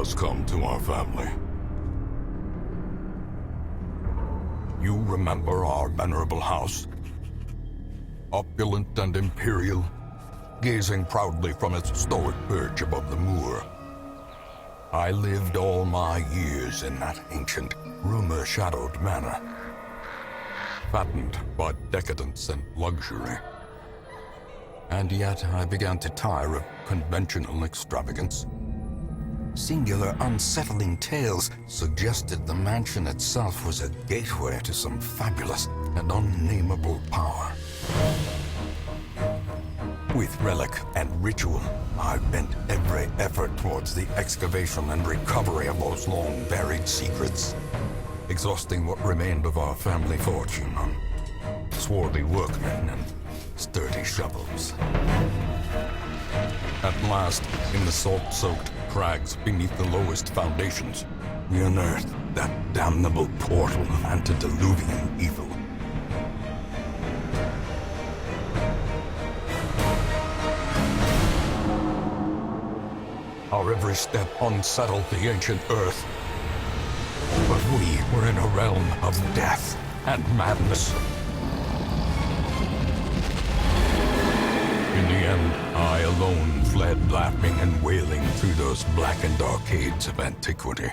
has come to our family. You remember our venerable house? Opulent and imperial, gazing proudly from its stoic perch above the moor. I lived all my years in that ancient, rumor-shadowed manor, fattened by decadence and luxury. And yet I began to tire of conventional extravagance. Singular, unsettling tales suggested the mansion itself was a gateway to some fabulous and unnameable power. With relic and ritual, I bent every effort towards the excavation and recovery of those long-buried secrets, exhausting what remained of our family fortune on swarthy workmen and sturdy shovels. At last, in the salt-soaked crags beneath the lowest foundations, we unearthed that damnable portal antediluvian evil. Our every step unsettled the ancient earth. But we were in a realm of death and madness. In the end, I alone fled laughing and wailing through those blackened arcades of antiquity,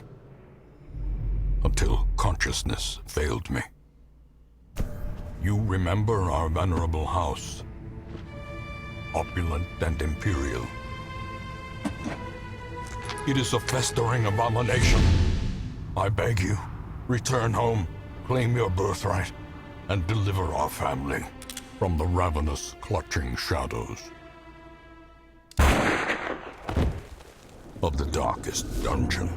until consciousness failed me. You remember our venerable house, opulent and imperial. It is a festering abomination. I beg you, return home, claim your birthright, and deliver our family from the ravenous, clutching shadows of the darkest dungeon.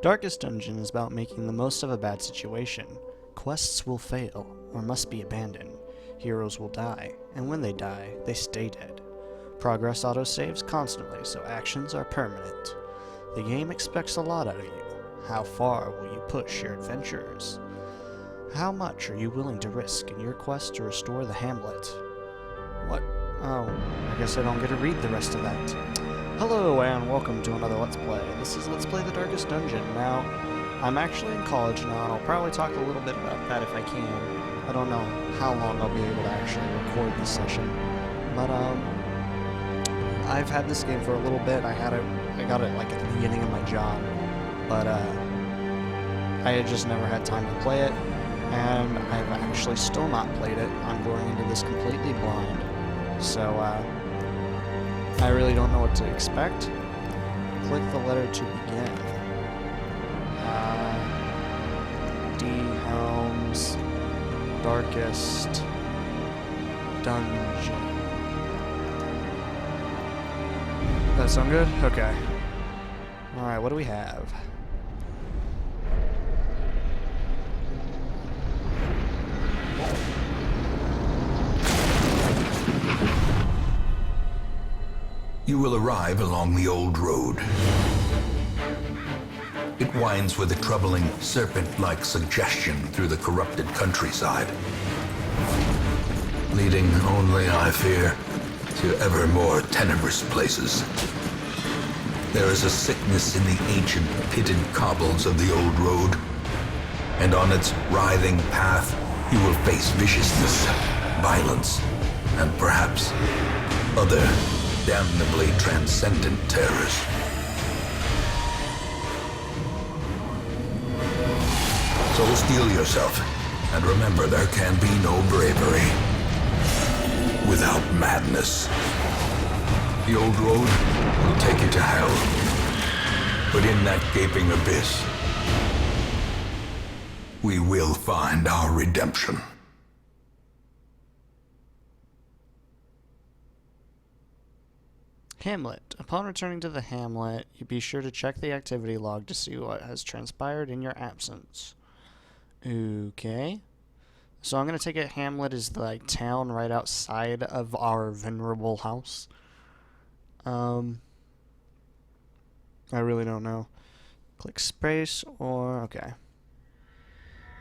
Darkest Dungeon is about making the most of a bad situation. Quests will fail, or must be abandoned. Heroes will die, and when they die, they stay dead. Progress autosaves constantly, so actions are permanent. The game expects a lot out of you. How far will you push your adventurers? How much are you willing to risk in your quest to restore the hamlet? What? Oh, I guess I don't get to read the rest of that. Hello, and welcome to another Let's Play. This is Let's Play the Darkest Dungeon. Now, I'm actually in college now, and I'll probably talk a little bit about that if I can. I don't know how long I'll be able to actually record this session. But, I've had this game for a little bit. I got it like at the beginning of my job. But, I had just never had time to play it. And I've actually still not played it. I'm going into this completely blind. So, I really don't know what to expect. Click the letter to begin. D. Helms. Darkest Dungeon. That sound good? Okay. Alright, what do we have? You will arrive along the old road. It winds with a troubling, serpent-like suggestion through the corrupted countryside, leading only, I fear, to ever more tenebrous places. There is a sickness in the ancient, pitted cobbles of the old road, and on its writhing path, you will face viciousness, violence, and perhaps other damnably transcendent terrors. So steel yourself, and remember there can be no bravery without madness. The old road will take you to hell, but in that gaping abyss, we will find our redemption. Hamlet. Upon returning to the hamlet, you be sure to check the activity log to see what has transpired in your absence. Okay. So I'm going to take it Hamlet is the like, town right outside of our venerable house. I really don't know. Click space or... okay.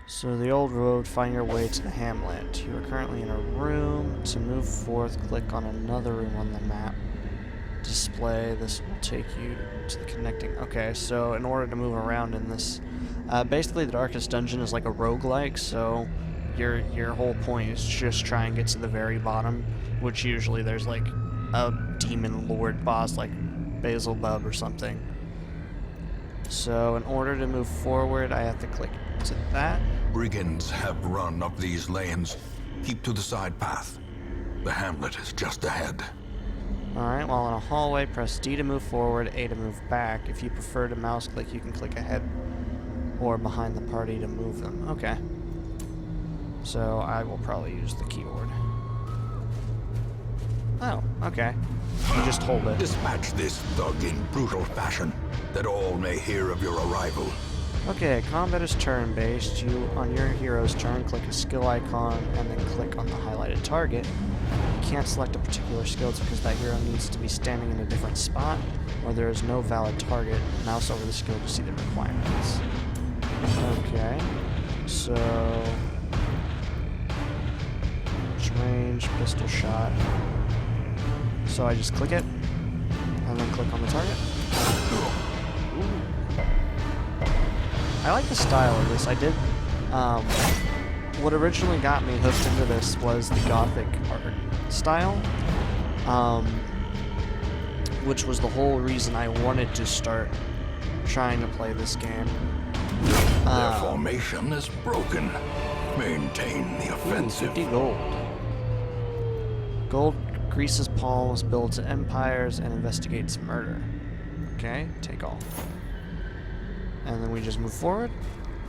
So the old road, find your way to the hamlet. You are currently in a room. To move forth, click on another room on the map. Display, this will take you to the connecting... Okay, so in order to move around in this... basically the Darkest Dungeon is like a roguelike, so your whole point is just try and get to the very bottom, which usually there's like a demon lord boss like Beelzebub or something. So in order to move forward, I have to click to that. Brigands have run up these lanes. Keep to the side path. The hamlet is just ahead. Alright, while in a hallway, press D to move forward, A to move back. If you prefer to mouse click, you can click ahead or behind the party to move them. Okay. So I will probably use the keyboard. Oh, okay. You just hold it. Dispatch this thug in brutal fashion, that all may hear of your arrival. Okay, combat is turn-based. You, on your hero's turn, click a skill icon and then click on the highlighted target. You can't select a particular skill, it's because that hero needs to be standing in a different spot, or there is no valid target. Mouse over the skill to see the requirements. Okay, so... range, pistol shot. So I just click it, and then click on the target. Ooh. I like the style of this. I did, what originally got me hooked into this was the Gothic art style, which was the whole reason I wanted to start trying to play this game. Their formation is broken. Maintain the offensive. 50 gold. Gold greases palms, builds empires, and investigates murder. Okay, take all. And then we just move forward.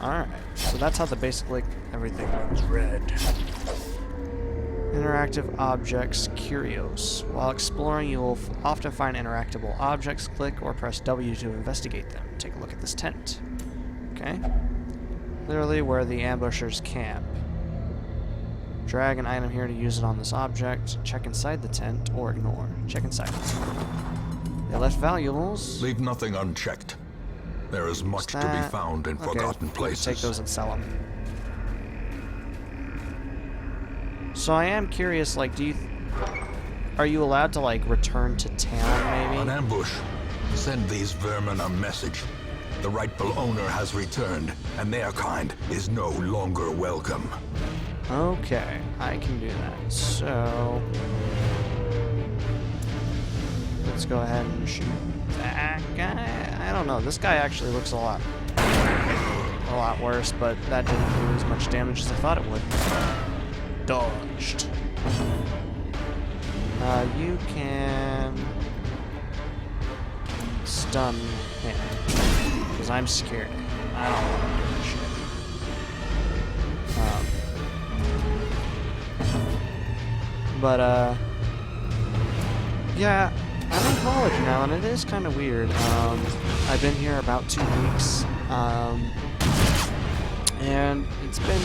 Alright, so that's how the basic, like, everything looks. Red. Interactive objects, curios. While exploring, you will often find interactable objects. Click or press W to investigate them. Take a look at this tent. Okay. Literally where the ambushers camp. Drag an item here to use it on this object. Check inside the tent or ignore. Check inside. They left valuables. Leave nothing unchecked. There is much to be found in forgotten places. Take those and sell them. So I am curious, like, are you allowed to, like, return to town, maybe? An ambush. Send these vermin a message. The rightful owner has returned, and their kind is no longer welcome. Okay, I can do that. So let's go ahead and shoot that guy. I don't know. This guy actually looks a lot worse, but that didn't do as much damage as I thought it would. Dodged. You can stun him because I'm scared. I don't want to do this shit. But, yeah, I'm in college now, and it is kind of weird. I've been here about 2 weeks, and it's been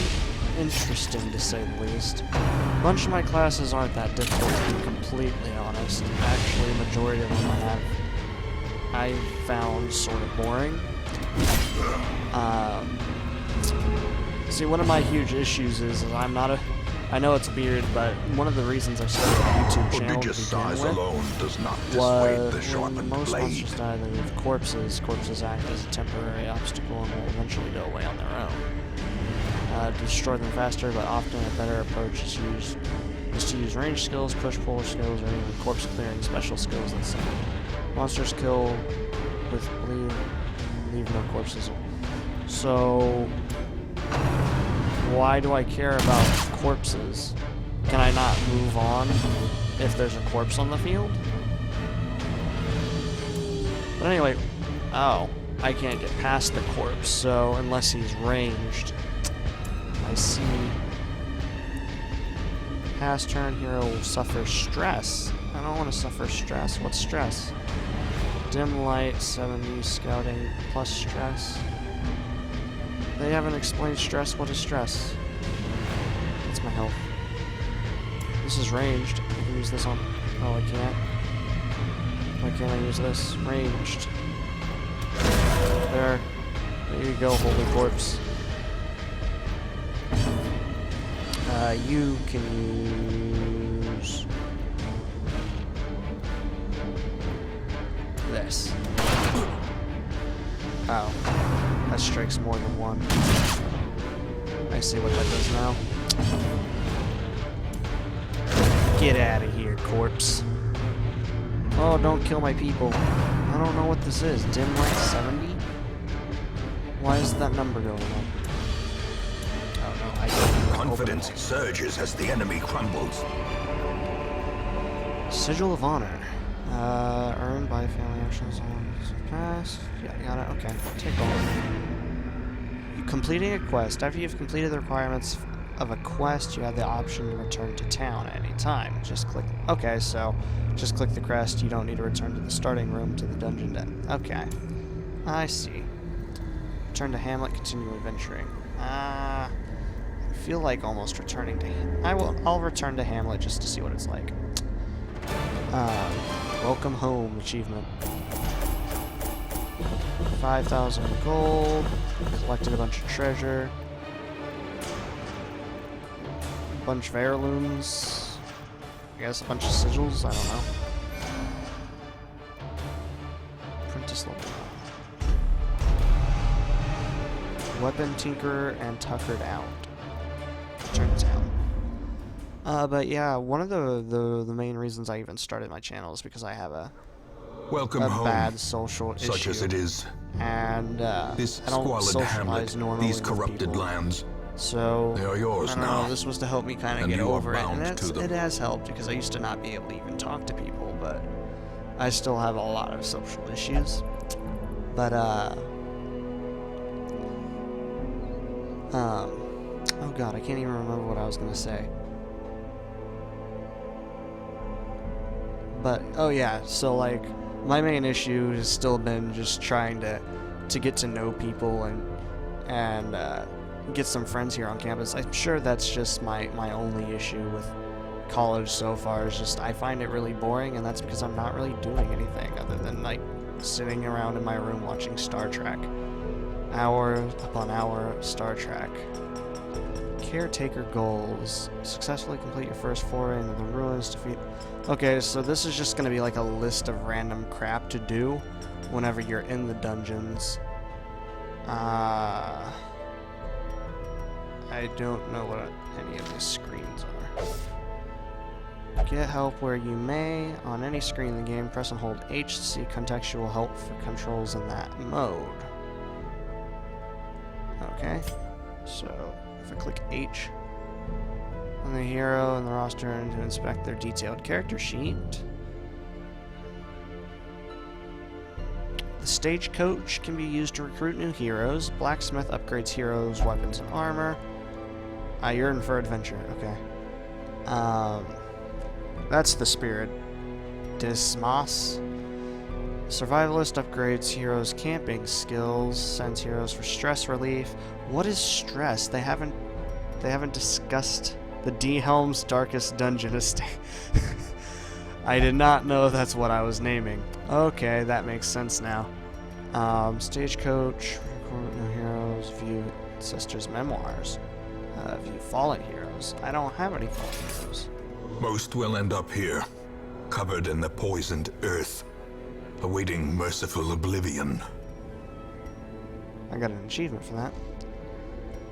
interesting, to say the least. A bunch of my classes aren't that difficult, to be completely honest. Actually, the majority of them I found sort of boring. See, one of my huge issues is I'm not a... I know it's weird, but one of the reasons I started a YouTube channel to Prodigious begin size with alone does not dissuade the when sharpened most blade. monsters die, they leave corpses. Corpses act as a temporary obstacle and will eventually go away on their own. To destroy them faster, but often a better approach is to use range skills, push-pull skills, or even corpse clearing special skills that some monsters kill with leave no corpses. So why do I care about corpses? Can I not move on if there's a corpse on the field? But anyway, oh, I can't get past the corpse, so unless he's ranged. I see. Past turn hero will suffer stress. I don't want to suffer stress. What's stress? Dim light, 70, scouting, plus stress. They haven't explained stress. What is stress? That's my health. This is ranged. I can use this on... Oh, I can't. Why can't I use this? Ranged. There. There you go, holy corpse. You can use this. Oh, that strikes more than one. I see what that does now. Get out of here, corpse. Oh, don't kill my people. I don't know what this is. Dim light 70? Why is that number going up? Oh no, I don't. Confidence surges as the enemy crumbles. Sigil of Honor. Earned by family actions on past. Yeah, got it. Okay, take over. Completing a quest. After you've completed the requirements of a quest, you have the option to return to town at any time. Just click. Okay, so just click the crest. You don't need to return to the starting room to the dungeon den. Okay, I see. Return to Hamlet. Continue adventuring. I feel like almost returning to. I'll return to Hamlet just to see what it's like. Welcome home achievement. 5,000 gold. Collected a bunch of treasure. A bunch of heirlooms. I guess a bunch of sigils. I don't know. Apprentice level 1. Weapon Tinkerer and Tuckered out. Return to town. But yeah, one of the main reasons I even started my channel is because I have a Welcome home, bad social issue. such as it is. And This I don't squalid socialize hamlet, normally these with corrupted people. lands, So they are yours I don't now. know, this was to help me kind of And get you are over it, and bound to them. it has helped because I used to not be able to even talk to people, but I still have a lot of social issues. But oh god, I can't even remember what I was gonna say. But oh yeah, so like my main issue has still been just trying to get to know people and get some friends here on campus. I'm sure that's just my only issue with college so far, is just I find it really boring, and that's because I'm not really doing anything other than like sitting around in my room watching Star Trek. Hour upon hour of Star Trek. Caretaker goals. Successfully complete your first foray into the ruins. Defeat. Okay, so this is just going to be like a list of random crap to do whenever you're in the dungeons. I don't know what any of these screens are. Get help where you may. On any screen in the game, press and hold H to see contextual help for controls in that mode. Okay, so if I click H on the hero and the roster and to inspect their detailed character sheet. The stagecoach can be used to recruit new heroes. Blacksmith upgrades heroes' weapons and armor. You're in for adventure, okay. That's the spirit. Dismas. Survivalist upgrades heroes' camping skills, sends heroes for stress relief. What is stress? They haven't discussed the D. Helm's Darkest Dungeon Estate. I did not know that's what I was naming. Okay, that makes sense now. Stagecoach, recruit new heroes, view Sister's memoirs, view fallen heroes. I don't have any fallen heroes. Most will end up here, covered in the poisoned earth, awaiting merciful oblivion. I got an achievement for that.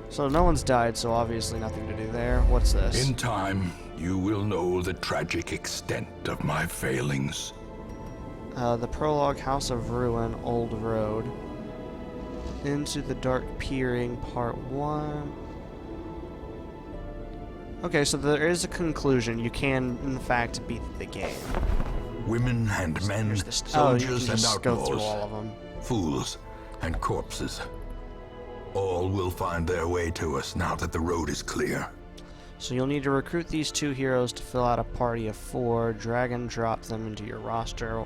So no one's died, so obviously nothing to do there. What's this? In time, you will know the tragic extent of my failings. The prologue, House of Ruin, Old Road. Into the Dark Peering, Part 1. Okay, so there is a conclusion. You can, in fact, beat the game. Women and men, You soldiers can and just go through outlaws, all of them. fools and corpses. All will find their way to us now that the road is clear. So you'll need to recruit these 2 heroes to fill out a party of 4, drag and drop them into your roster.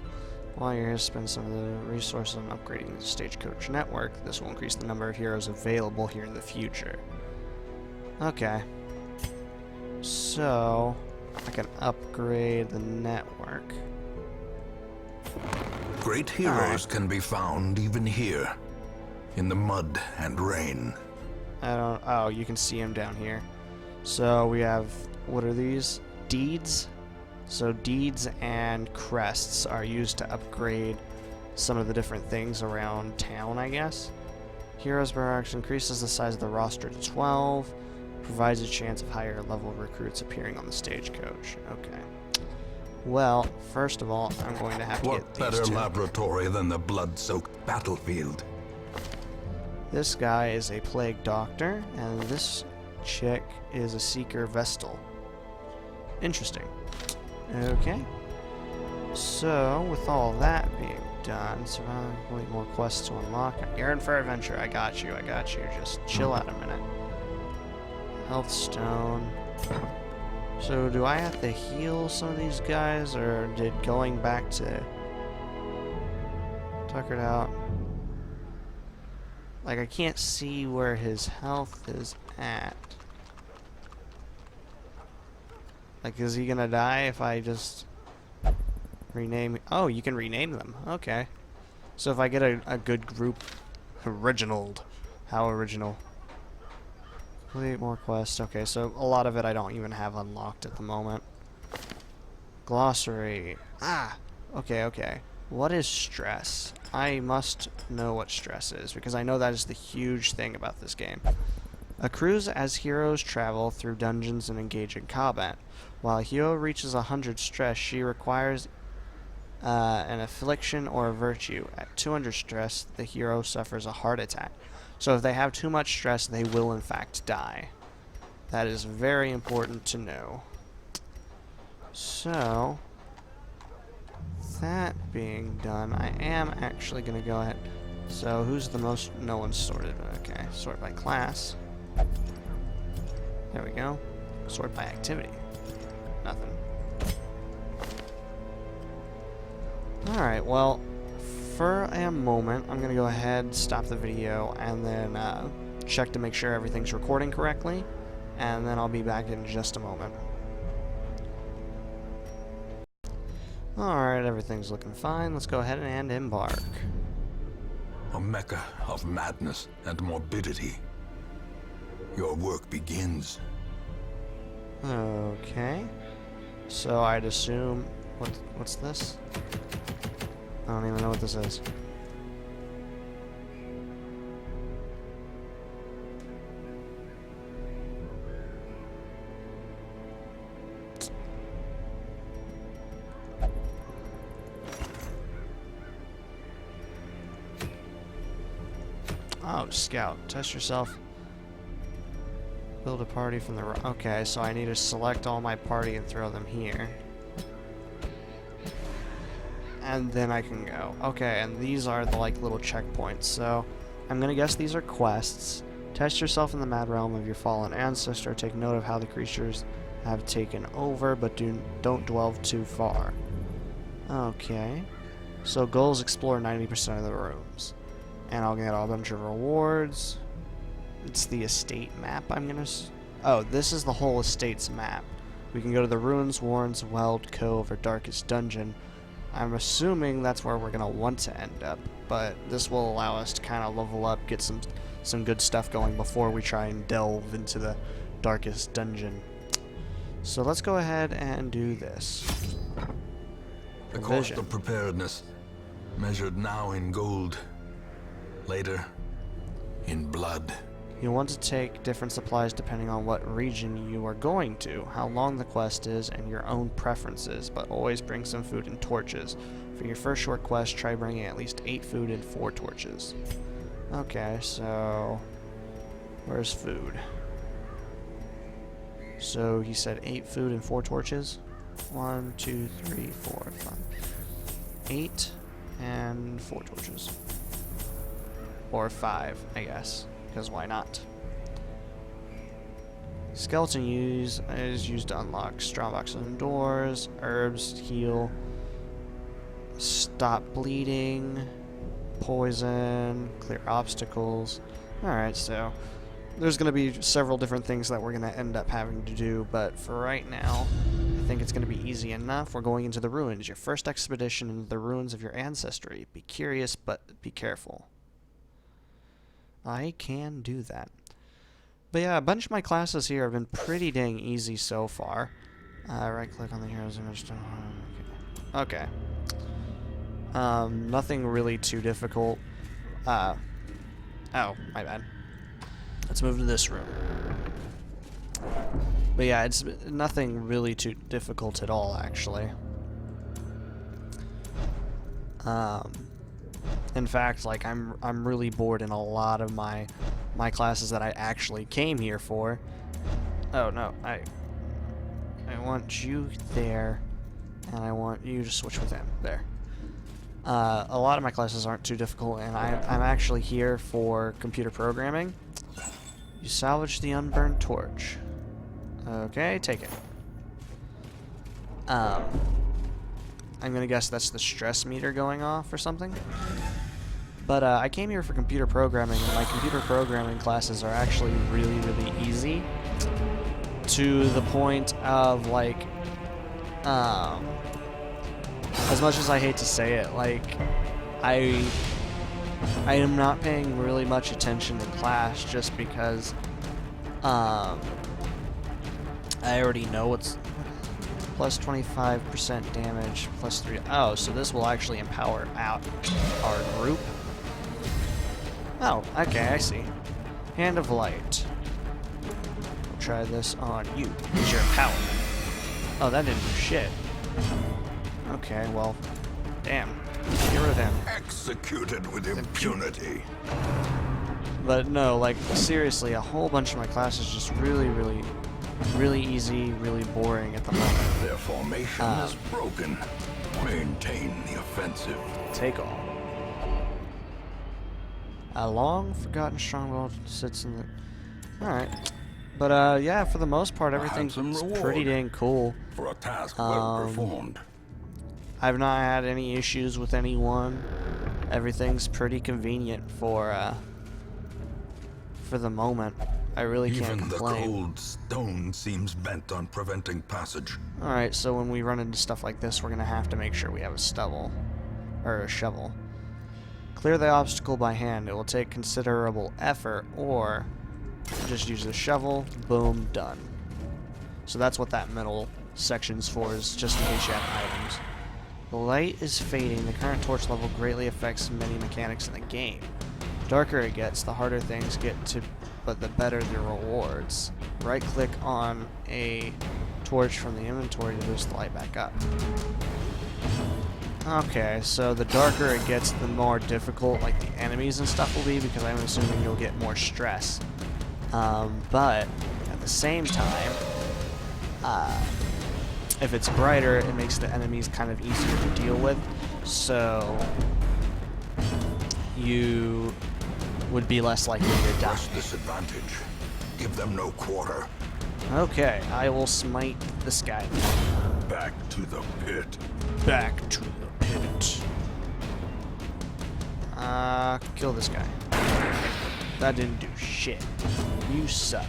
While you're here, spend some of the resources on upgrading the Stagecoach network. This will increase the number of heroes available here in the future. Okay. So, I can upgrade the network. Great heroes can be found even here, in the mud and rain. Oh, you can see him down here. So we have, what are these? Deeds? So deeds and crests are used to upgrade some of the different things around town, I guess. Heroes Barracks increases the size of the roster to 12, provides a chance of higher level recruits appearing on the stagecoach. Okay. Well, first of all, I'm going to have to What get better these two. laboratory than the blood-soaked battlefield? This guy is a plague doctor, and this chick is a seeker vestal. Interesting. Okay. So, with all that being done, survive, complete more quests to unlock. You're in for adventure. I got you. Just chill out a minute. Health stone. So, do I have to heal some of these guys, or did going back to Tuckered out? Like, I can't see where his health is at. Like, is he gonna die if I just rename? Oh, you can rename them. Okay. So if I get a good group, originaled. How original? Complete more quests. Okay, so a lot of it I don't even have unlocked at the moment. Glossary. Ah! Okay. What is stress? I must know what stress is, because I know that is the huge thing about this game. Accrues as heroes travel through dungeons and engage in combat. While a hero reaches 100 stress, she requires an affliction or a virtue. At 200 stress, the hero suffers a heart attack. So if they have too much stress, they will in fact die. That is very important to know. So, that being done, I am actually going to go ahead. So, who's the most? No one's sorted. Okay, sort by class. There we go. Sort by activity. Nothing. Alright, well, for a moment, I'm going to go ahead, stop the video, and then check to make sure everything's recording correctly, and then I'll be back in just a moment. Alright, everything's looking fine. Let's go ahead and embark. A mecca of madness and morbidity. Your work begins. Okay. So I'd assume... What's this? I don't even know what this is. Oh, scout. Test yourself. Build a party from the... Okay, so I need to select all my party and throw them here. And then I can go. Okay, and these are the, like, little checkpoints. So, I'm gonna guess these are quests. Test yourself in the mad realm of your fallen ancestor. Take note of how the creatures have taken over, but don't delve too far. Okay. So, goals: explore 90% of the rooms. And I'll get a bunch of rewards. It's the estate map, I'm gonna... Oh, this is the whole estate's map. We can go to the Ruins, Warrens, Weld, Cove, or Darkest Dungeon. I'm assuming that's where we're gonna want to end up, but this will allow us to kind of level up, get some good stuff going before we try and delve into the Darkest Dungeon. So let's go ahead and do this. The cost of preparedness, measured now in gold, later in blood. You'll want to take different supplies depending on what region you are going to, how long the quest is, and your own preferences, but always bring some food and torches. For your first short quest, try bringing at least 8 food and 4 torches. Okay, so... where's food? So he said 8 food and 4 torches? 1, 2, 3, 4, 5. 8 and 4 torches. Or 5, I guess. Because why not? Skeleton is used to unlock strong boxes and doors, herbs, heal, stop bleeding, poison, clear obstacles. Alright, so there's going to be several different things that we're going to end up having to do, but for right now, I think it's going to be easy enough. We're going into the ruins, your first expedition into the ruins of your ancestry. Be curious, but be careful. I can do that. But yeah, a bunch of my classes here have been pretty dang easy so far. Right click on the hero's image. Okay. Nothing really too difficult. Oh, my bad. Let's move to this room. But yeah, it's nothing really too difficult at all, actually. In fact, like I'm really bored in a lot of my classes that I actually came here for. Oh no, I want you there, and I want you to switch with him there. A lot of my classes aren't too difficult, and I'm actually here for computer programming. You salvage the unburned torch. Okay, take it. I'm gonna guess that's the stress meter going off or something. But I came here for computer programming, and my computer programming classes are actually really, really easy. To the point of, like, as much as I hate to say it, like, I am not paying really much attention to class just because I already know what's plus 25% damage, plus 3. Oh, so this will actually empower out our group. Oh, okay, I see. Hand of Light. We'll try this on you. Use your power. Oh, that didn't do shit. Okay, well, damn. Get rid of him. Executed with impunity. But no, like, seriously, a whole bunch of my classes just really easy, really boring at the moment. Their formation is broken. Maintain the offensive. Take all. A long forgotten stronghold sits in the... Alright. But, yeah, for the most part, everything's pretty dang cool. For a task well performed. I've not had any issues with anyone. Everything's pretty convenient for the moment. I really can't complain. Even the cold stone seems bent on preventing passage. Alright, so when we run into stuff like this, we're gonna have to make sure we have a stubble. Or a shovel. Clear the obstacle by hand. It will take considerable effort, or just use the shovel. Boom, done. So that's what that middle section's for, is just in case you have items. The light is fading. The current torch level greatly affects many mechanics in the game. The darker it gets, the harder things get to, but the better the rewards. Right-click on a torch from the inventory to boost the light back up. Okay, so the darker it gets, the more difficult, like, the enemies and stuff will be, because I'm assuming you'll get more stress. But at the same time, if it's brighter, it makes the enemies kind of easier to deal with, so you would be less likely to die. Press disadvantage. Give them no quarter. Okay, I will smite this guy. Back to the pit. Back to the pit. Kill this guy. That didn't do shit. You suck.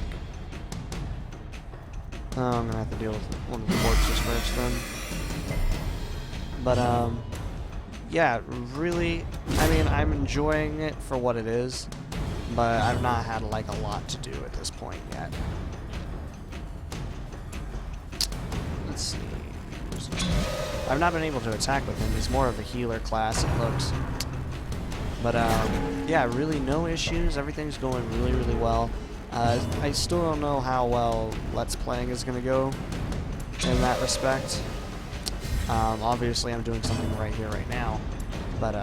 Oh, I'm gonna have to deal with one of the corpses first then. But, yeah, really, I mean, I'm enjoying it for what it is, but I've not had, like, a lot to do at this point yet. Let's see. I've not been able to attack with him. He's more of a healer class, it looks. But, yeah, really no issues. Everything's going really, really well. I still don't know how well Let's Playing is going to go in that respect. Obviously, I'm doing something right here, right now. But,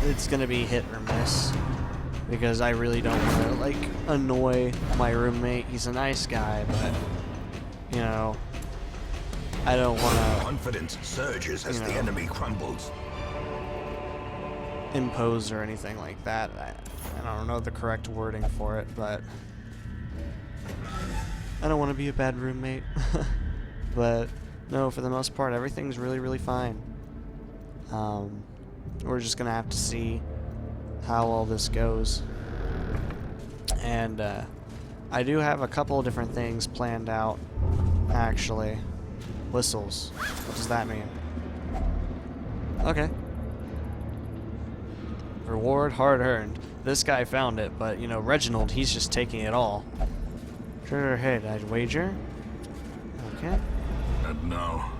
it's going to be hit or miss. Because I really don't want to, like, annoy my roommate. He's a nice guy, but, you know, I don't want to... Confidence surges as the enemy crumbles. Impose or anything like that. I don't know the correct wording for it, but I don't want to be a bad roommate. But no, for the most part, everything's really, really fine. We're just gonna have to see how all this goes. And I do have a couple of different things planned out, actually. Whistles. What does that mean? Okay. Reward hard earned. This guy found it, but, you know, Reginald, he's just taking it all. Trigger hit, I'd wager. Okay. And now,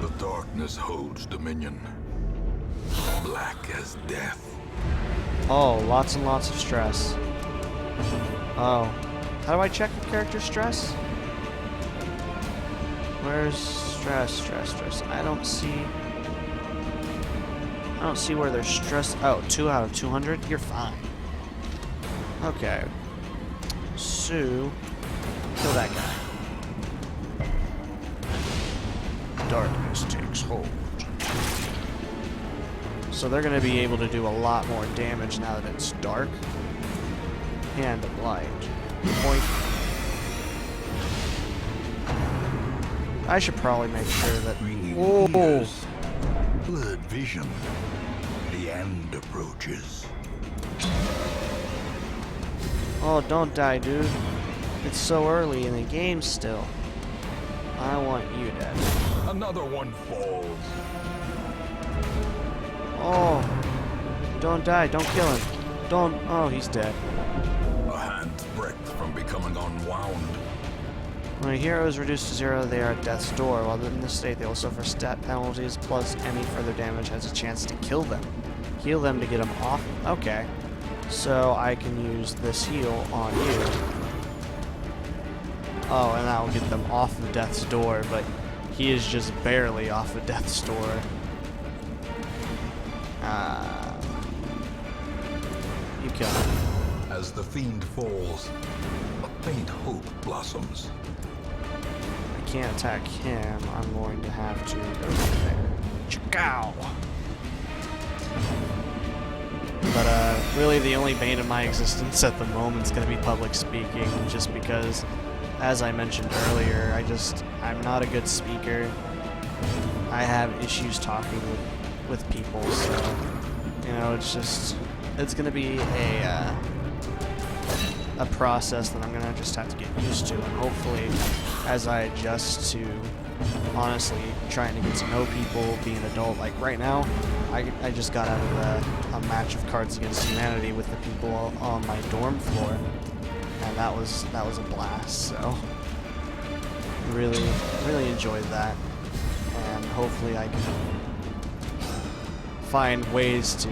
the darkness holds dominion. Black as death. Oh, lots and lots of stress. Oh. How do I check the character's stress? Where's stress? I don't see where there's stress. Oh, 2 out of 200? You're fine. Okay. So, kill that guy. Darkness takes hold. So they're going to be able to do a lot more damage now that it's dark. Hand of light. Point. I should probably make sure that... Whoa! Blurred vision. The end approaches. Oh, don't die, dude. It's so early in the game still. I want you dead. Another one falls. Oh. Don't die. Don't kill him. Don't... Oh, he's dead. A hand's breadth from becoming unwound. When a hero is reduced to 0, they are at death's door. While in this state, they will suffer stat penalties, plus any further damage has a chance to kill them. Heal them to get them off. Okay. So I can use this heal on you. Oh, and that will get them off of death's door, but he is just barely off of death's door. You kill him. As the fiend falls, a faint hope blossoms. I can't attack him. I'm going to have to go there. Chow! But really the only bane of my existence at the moment is going to be public speaking, just because, as I mentioned earlier, I'm not a good speaker. I have issues talking with people, so, you know, it's going to be a process that I'm going to just have to get used to, and hopefully, as I adjust to, honestly, trying to get to know people, being an adult, like right now, I just got out of a match of Cards Against Humanity with the people on my dorm floor, and that was a blast. So really enjoyed that, and hopefully I can find ways to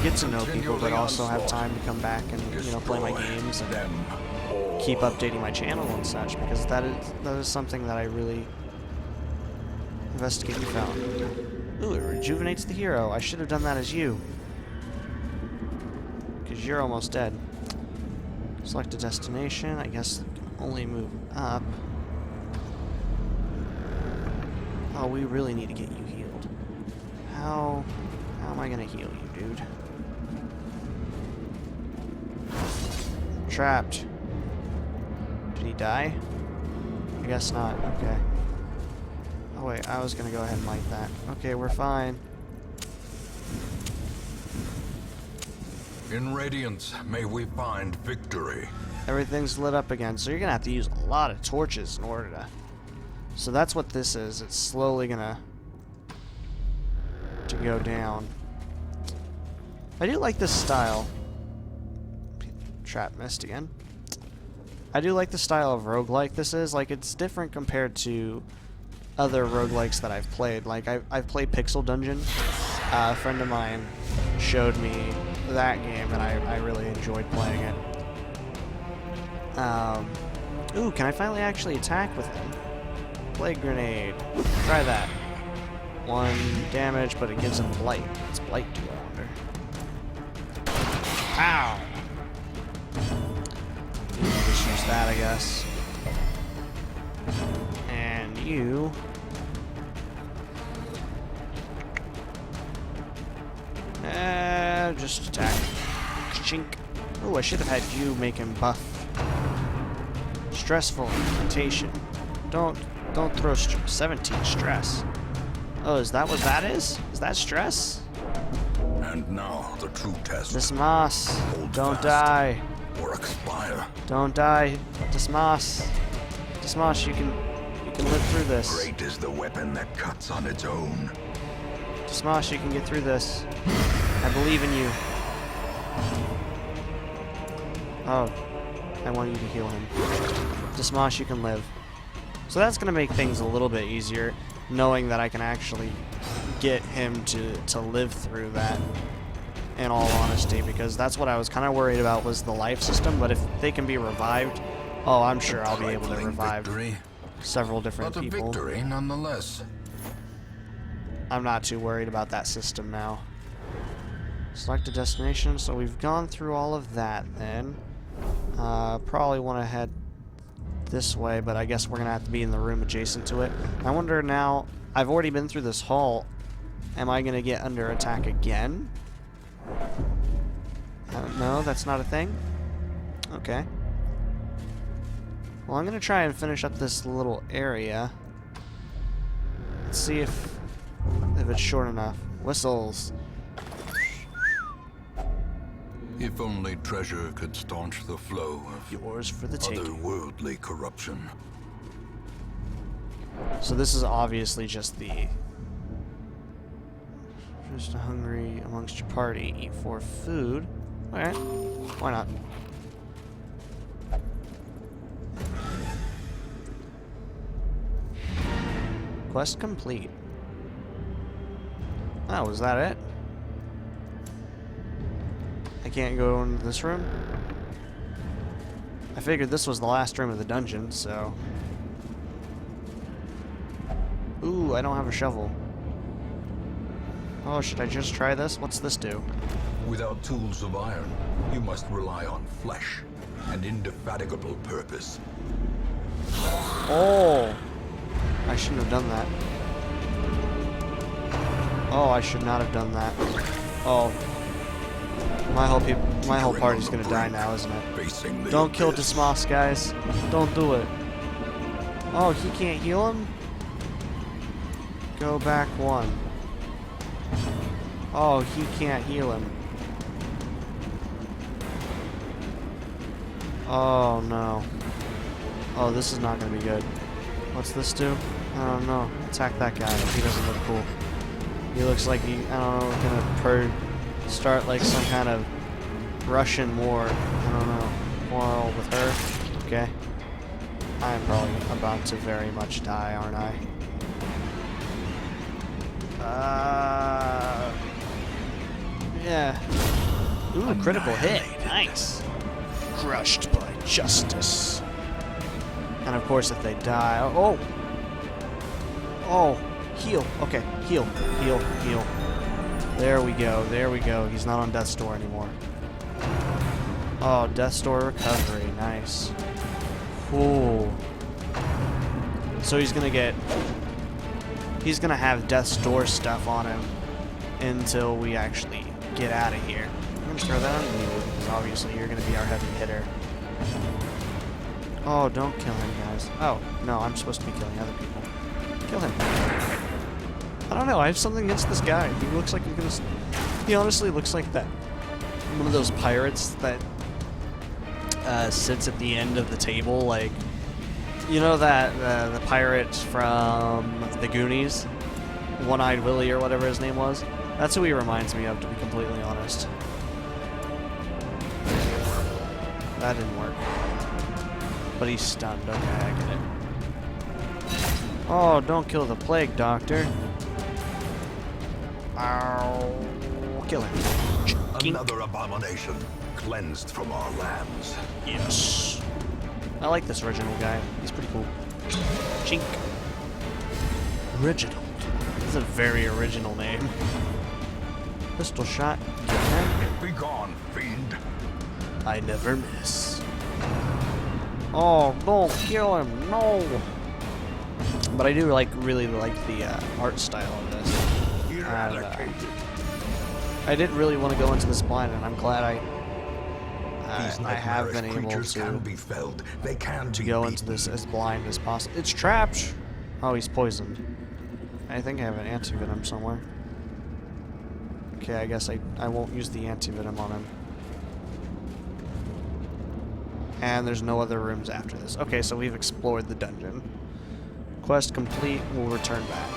get to know people, but also have time to come back and, you know, play my games and keep updating my channel and such, because that is something that I really investigate and found. Ooh, it rejuvenates the hero. I should have done that as you, because you're almost dead. Select a destination. I guess only move up. Oh, we really need to get you healed. How am I gonna heal you, dude? Trapped. Did he die? I guess not. Okay. Oh wait, I was gonna go ahead and light that. Okay, we're fine. In Radiance, may we find victory. Everything's lit up again, so you're gonna have to use a lot of torches in order to... So that's what this is. It's slowly gonna go down. I do like this style. Trap missed again. I do like the style of roguelike this is. Like, it's different compared to other roguelikes that I've played. Like, I've played Pixel Dungeon. A friend of mine showed me that game, and I really enjoyed playing it. Ooh, can I finally actually attack with him? Plague Grenade. Try that. 1 damage, but it gives him Blight. What's Blight do, I wonder? Ow! Just use that, I guess. And you... just attack. Chink. Oh, I should have had you make him buff. Stressful invitation. Don't throw 17 stress. Oh, is that what that is? Is that stress? And now the true test. Dismas. Hold Don't fast. die. Or expire. Don't die. Dismas. Dismas, you can live through this. Great is the weapon that cuts on its own. Dismas, you can get through this. I believe in you. Oh, I want you to heal him. Dismosh, you can live. So that's going to make things a little bit easier, knowing that I can actually get him to live through that, in all honesty, because that's what I was kind of worried about was the life system, but if they can be revived, oh, I'm sure I'll be able to revive several different but a people. victory nonetheless. I'm not too worried about that system now. Select a destination, so we've gone through all of that then. Probably want to head this way, but I guess we're going to have to be in the room adjacent to it. I wonder now, I've already been through this hall. Am I going to get under attack again? No, that's not a thing? Okay. Well, I'm going to try and finish up this little area. Let's see if it's short enough. Whistles. If only treasure could staunch the flow of Yours for the taking. otherworldly corruption. So this is obviously just hungry amongst your party. Eat for food. Alright. Why not? Quest complete. Oh, was that it? I can't go into this room? I figured this was the last room of the dungeon, so... Ooh, I don't have a shovel. Oh, should I just try this? What's this do? Without tools of iron, you must rely on flesh and indefatigable purpose. Oh! I shouldn't have done that. Oh, I should not have done that. Oh. My whole party's gonna die now, isn't it? Don't kill Dismoss, guys. Don't do it. Oh, he can't heal him? Go back one. Oh, he can't heal him. Oh, no. Oh, this is not gonna be good. What's this do? I don't know. Attack that guy. He doesn't look cool. He looks like he, I don't know, gonna start like some kind of Russian war. I don't know. Quarrel with her. Okay. I'm probably about to very much die, aren't I? Yeah. Ooh, critical hit. Nice. Crushed by justice. And of course, if they die... Oh! Oh! Heal. Okay. Heal. Heal. Heal. There we go. There we go. He's not on Death's Door anymore. Oh, Death's Door recovery. Nice. Ooh. So he's gonna get... He's gonna have Death's Door stuff on him until we actually get out of here. I'm gonna throw that on you, because obviously you're gonna be our heavy hitter. Oh, don't kill him, guys. Oh, no, I'm supposed to be killing other people. Kill him. I don't know, I have something against this guy. He looks like he's gonna... He honestly looks like that... One of those pirates that... sits at the end of the table, like... You know that, the pirate from the Goonies? One-Eyed Willie or whatever his name was? That's who he reminds me of, to be completely honest. That didn't work. But he's stunned. Okay, I get it. Oh, don't kill the plague, Doctor. Ow. Kill him. Another abomination cleansed from our lands. Yes. I like this original guy. He's pretty cool. Chink. Original. That's a very original name. Pistol shot. Be gone, fiend. I never miss. Oh, don't kill him. No. But I do really like the art style of this. And, I didn't really want to go into this blind, and I'm glad I have been able to go into this as blind as possible. It's trapped. Oh, he's poisoned. I think I have an antivenom somewhere. Okay, I guess I won't use the antivenom on him. And there's no other rooms after this. Okay, so we've explored the dungeon. Quest complete. We'll return back.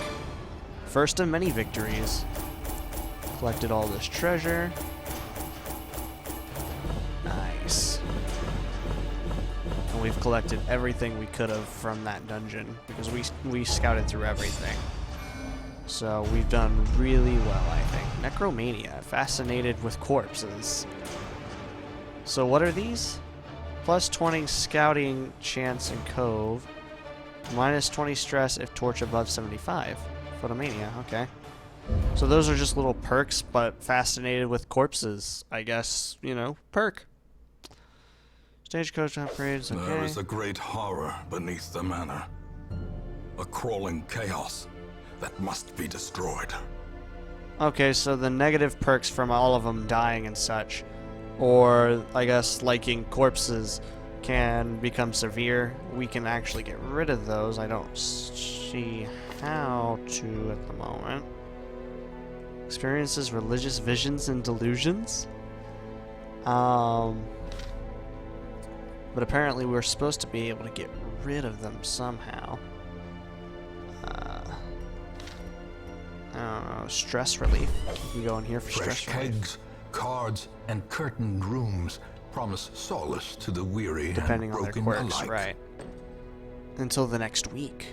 First of many victories. Collected all this treasure. Nice. And we've collected everything we could have from that dungeon because we scouted through everything. So we've done really well, I think. Necromania, fascinated with corpses. So what are these? Plus 20 scouting chance in Cove. Minus 20 stress if torch above 75. Photomania, okay. So those are just little perks, but fascinated with corpses, I guess, you know, perk. Stagecoach upgrades, okay. There is a great horror beneath the manor. A crawling chaos that must be destroyed. Okay, so the negative perks from all of them dying and such, or I guess liking corpses, can become severe. We can actually get rid of those. I don't see how to at the moment. Experiences religious visions and delusions. But apparently we're supposed to be able to get rid of them somehow. I don't know, stress relief. You can go in here for Fresh stress relief. kegs, cards, and curtained rooms promise solace to the weary Depending and on their broken quirks, alike. right. Until the next week.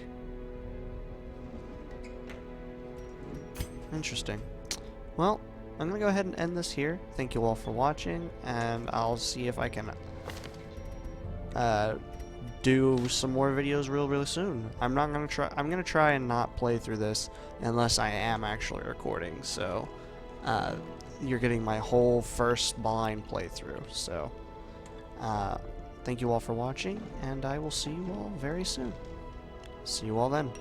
Interesting. Well, I'm going to go ahead and end this here. Thank you all for watching, and I'll see if I can do some more videos really soon. I'm going to try and not play through this unless I am actually recording. So, you're getting my whole first blind playthrough. So, thank you all for watching, and I will see you all very soon. See you all then.